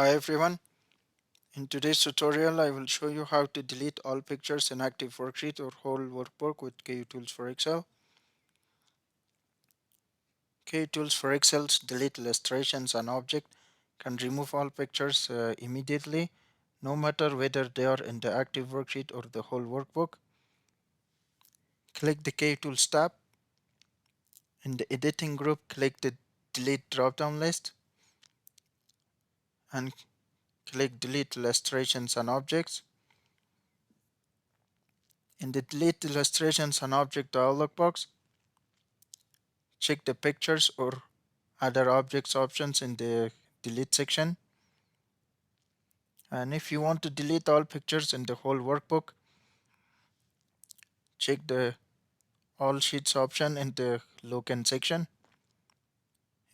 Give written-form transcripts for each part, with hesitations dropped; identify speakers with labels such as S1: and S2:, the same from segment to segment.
S1: Hi everyone. In today's tutorial, I will show you how to delete all pictures in active worksheet or whole workbook with Kutools for Excel. Kutools for Excel's delete illustrations and object can remove all pictures immediately, no matter whether they are in the active worksheet or the whole workbook. Click the Kutools tab. In the editing group, click the delete drop-down list and click delete illustrations and objects. In the delete illustrations and object dialog box, check the pictures or other objects options in the delete section. And if you want to delete all pictures in the whole workbook, check the all sheets option in the locate section.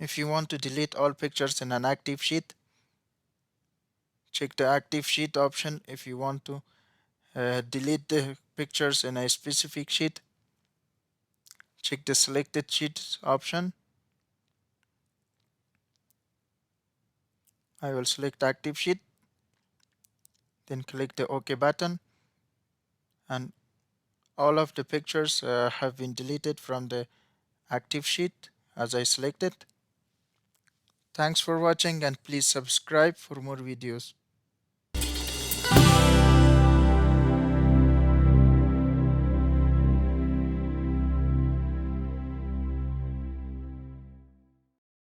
S1: If you want to delete all pictures in an active sheet, check the active sheet option. If you want to delete the pictures in a specific sheet, check the selected sheets option. I will select active sheet, then click the OK button, and all of the pictures have been deleted from the active sheet as I selected. Thanks for watching and please subscribe for more videos.